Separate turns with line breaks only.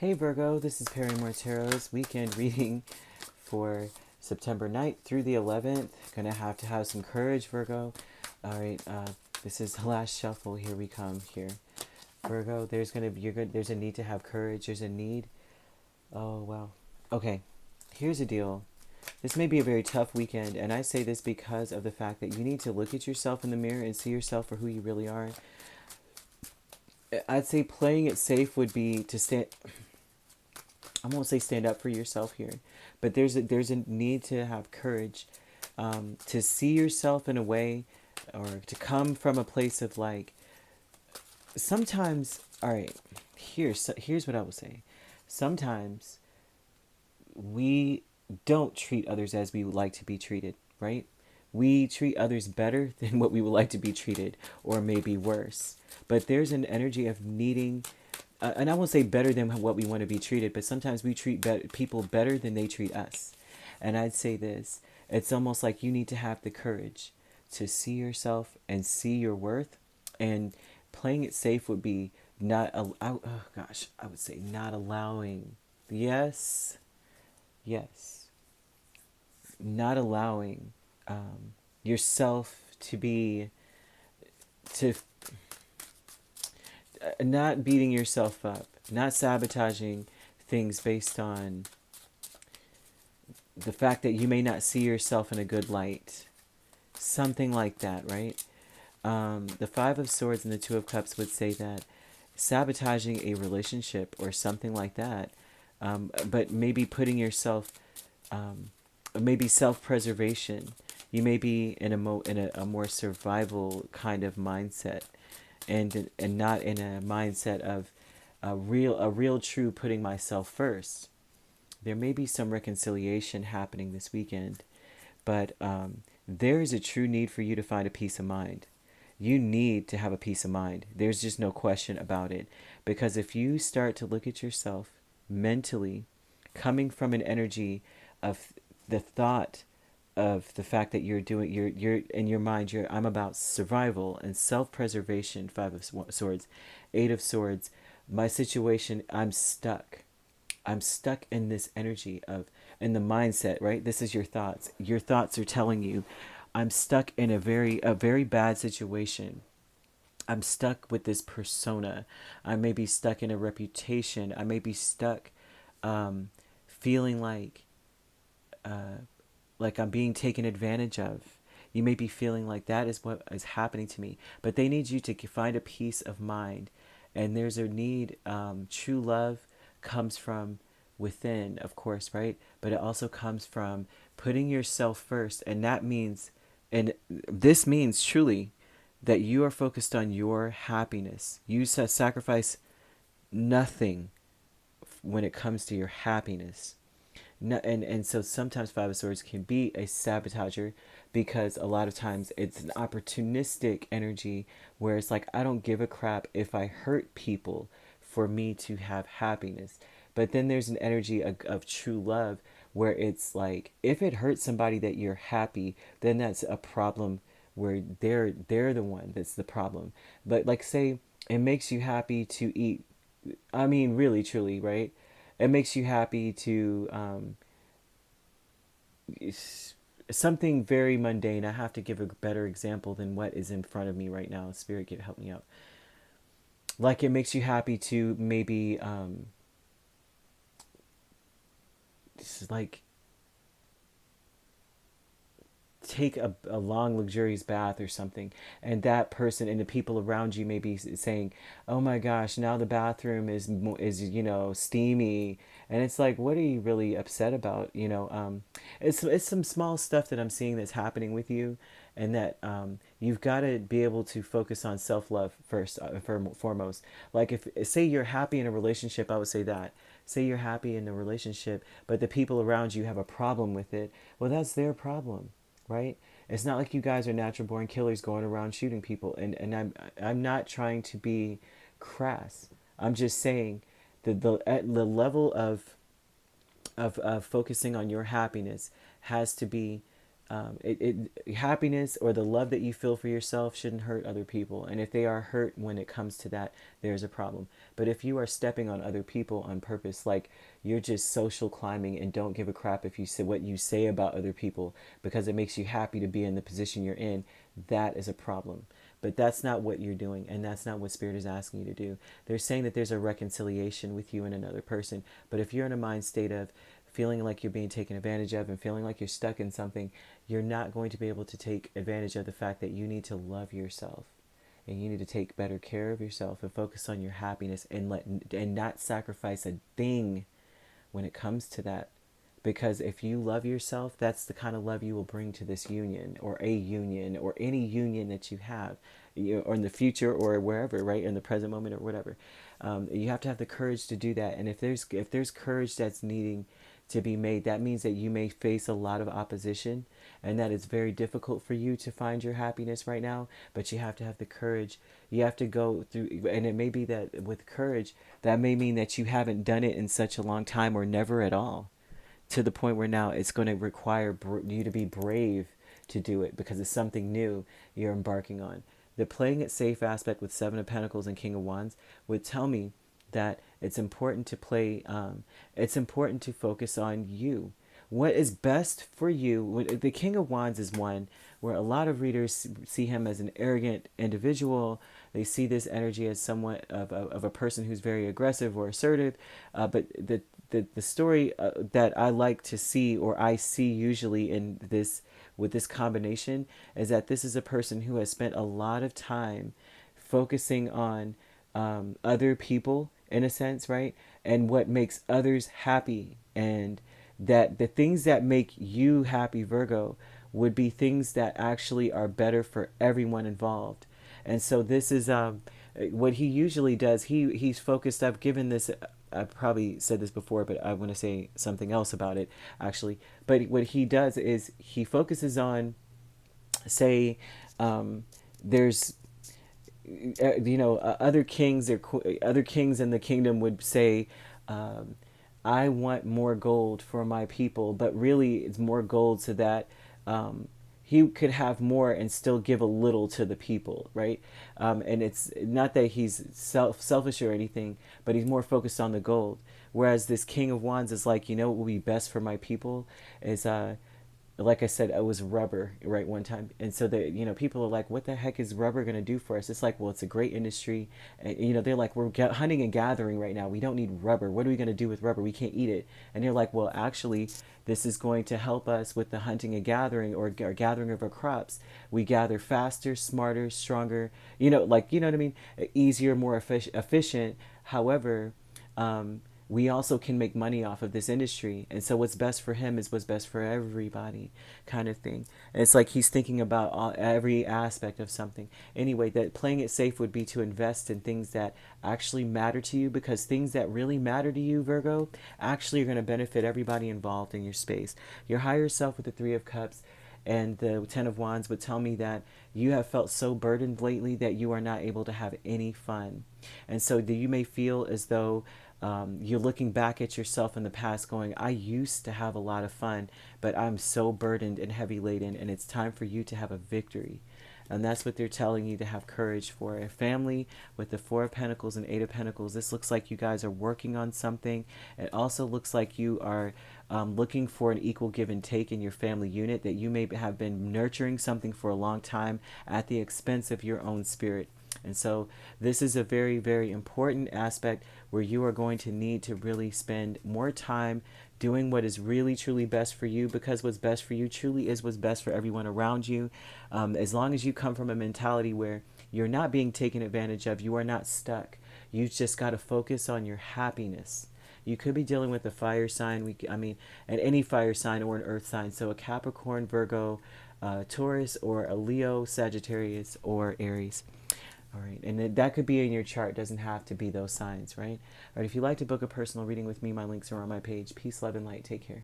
Hey Virgo, this is Perrymore Tarot's weekend reading for September 9th through the 11th. Gonna have to have some courage, Virgo. All right, this is the last shuffle. Here we come. Here, Virgo. There's a need to have courage. There's a need. Oh wow. Okay, here's the deal. This may be a very tough weekend, and I say this because of the fact that you need to look at yourself in the mirror and see yourself for who you really are. I'd say playing it safe would be to stand. I won't say stand up for yourself here, but there's a need to have courage, to see yourself in a way, or to come from a place of like. Sometimes, all right, here's what I will say. Sometimes we don't treat others as we would like to be treated, right? We treat others better than what we would like to be treated, or maybe worse. But there's an energy of needing, and I won't say better than what we want to be treated, but sometimes we treat people better than they treat us. And I'd say this, it's almost like you need to have the courage to see yourself and see your worth. And playing it safe would be I would say not allowing, yes, yes, not allowing yourself to be, to not beating yourself up, not sabotaging things based on the fact that you may not see yourself in a good light. Something like that, right? The Five of Swords and the Two of Cups would say that sabotaging a relationship or something like that, but maybe putting yourself, maybe self-preservation. You may be in a more survival kind of mindset, and not in a mindset of a real true putting myself first. There may be some reconciliation happening this weekend, but there is a true need for you to find a peace of mind. You need to have a peace of mind. There's just no question about it. Because if you start to look at yourself mentally, coming from an energy of the thought of the fact that you're in your mind, I'm about survival and self-preservation. Five of Swords, Eight of Swords, my situation, I'm stuck in this energy of, in the mindset, right? This is your thoughts. Your thoughts are telling you, I'm stuck in a very bad situation. I'm stuck with this persona. I may be stuck in a reputation. I may be stuck, feeling like I'm being taken advantage of. You may be feeling like that is what is happening to me. But they need you to find a peace of mind. And there's a need, true love comes from within, of course, right? But it also comes from putting yourself first. And that means, and this means truly that you are focused on your happiness. You sacrifice nothing when it comes to your happiness. No, and so sometimes Five of Swords can be a sabotager, because a lot of times it's an opportunistic energy where it's like, I don't give a crap if I hurt people for me to have happiness. But then there's an energy of true love where it's like, if it hurts somebody that you're happy, then that's a problem where they're the one that's the problem. But like, say it makes you happy to eat, I mean, really, truly, right? It makes you happy to, something very mundane. I have to give a better example than what is in front of me right now. Spirit, help me out. Like, it makes you happy to maybe, like, take a long luxurious bath or something, and that person and the people around you may be saying, oh my gosh, now the bathroom is steamy. And it's like, what are you really upset about? It's some small stuff that I'm seeing that's happening with you, and that you've got to be able to focus on self-love first, foremost. Like, if say you're happy in a relationship, I would say that, say you're happy in a relationship, but the people around you have a problem with it. Well, that's their problem, right? It's not like you guys are natural born killers going around shooting people. And I'm not trying to be crass. I'm just saying that at the level of focusing on your happiness has to be, Happiness or the love that you feel for yourself shouldn't hurt other people. And if they are hurt when it comes to that, there's a problem. But if you are stepping on other people on purpose, like you're just social climbing and don't give a crap if you say what you say about other people because it makes you happy to be in the position you're in, that is a problem. But that's not what you're doing, and that's not what Spirit is asking you to do. They're saying that there's a reconciliation with you and another person. But if you're in a mind state of feeling like you're being taken advantage of and feeling like you're stuck in something, you're not going to be able to take advantage of the fact that you need to love yourself. And you need to take better care of yourself and focus on your happiness and not sacrifice a thing when it comes to that. Because if you love yourself, that's the kind of love you will bring to this union or a union or any union that you have, or in the future or wherever, right? In the present moment or whatever. You have to have the courage to do that. And if there's courage that's needing to be made, that means that you may face a lot of opposition and that it's very difficult for you to find your happiness right now, but you have to have the courage. You have to go through, and it may be that with courage, that may mean that you haven't done it in such a long time or never at all, to the point where now it's going to require you to be brave to do it because it's something new you're embarking on. The playing it safe aspect with Seven of Pentacles and King of Wands would tell me that it's important to play, it's important to focus on you. What is best for you? The King of Wands is one where a lot of readers see him as an arrogant individual. They see this energy as somewhat of a person who's very aggressive or assertive. But the story that I like to see, or I see usually in this, with this combination, is that this is a person who has spent a lot of time focusing on other people, in a sense, right? And what makes others happy. And that the things that make you happy, Virgo, would be things that actually are better for everyone involved. And so this is what he usually does. He's focused. I've given this. I probably said this before, but I want to say something else about it, actually. But what he does is he focuses on, say, there's, other kings or other kings in the kingdom would say, I want more gold for my people, but really it's more gold so that he could have more and still give a little to the people, right? And it's not that he's selfish or anything, but he's more focused on the gold. Whereas this King of Wands is like, what will be best for my people is, like I said, it was rubber, right, one time. And so people are like, what the heck is rubber going to do for us? It's like, well, it's a great industry. And, they're like, we're hunting and gathering right now. We don't need rubber. What are we going to do with rubber? We can't eat it. And they're like, well, actually, this is going to help us with the hunting and gathering, or gathering of our crops. We gather faster, smarter, stronger, you know what I mean? Easier, more efficient. However, we also can make money off of this industry. And so what's best for him is what's best for everybody, kind of thing. And it's like he's thinking about every aspect of something. Anyway, that playing it safe would be to invest in things that actually matter to you, because things that really matter to you, Virgo, actually are going to benefit everybody involved in your space. Your higher self with the Three of Cups and the Ten of Wands would tell me that you have felt so burdened lately that you are not able to have any fun. And so you may feel as though you're looking back at yourself in the past going, I used to have a lot of fun, but I'm so burdened and heavy laden, and it's time for you to have a victory. And that's what they're telling you to have courage for. A family with the Four of Pentacles and Eight of Pentacles, this looks like you guys are working on something. It also looks like you are looking for an equal give and take in your family unit, that you may have been nurturing something for a long time at the expense of your own spirit. And so this is a very, very important aspect where you are going to need to really spend more time doing what is really, truly best for you, because what's best for you truly is what's best for everyone around you. As long as you come from a mentality where you're not being taken advantage of, you are not stuck. You just got to focus on your happiness. You could be dealing with a fire sign, and any fire sign or an earth sign. So a Capricorn, Virgo, Taurus, or a Leo, Sagittarius, or Aries. All right, and that could be in your chart. It doesn't have to be those signs, right? All right, if you'd like to book a personal reading with me, my links are on my page. Peace, love, and light. Take care.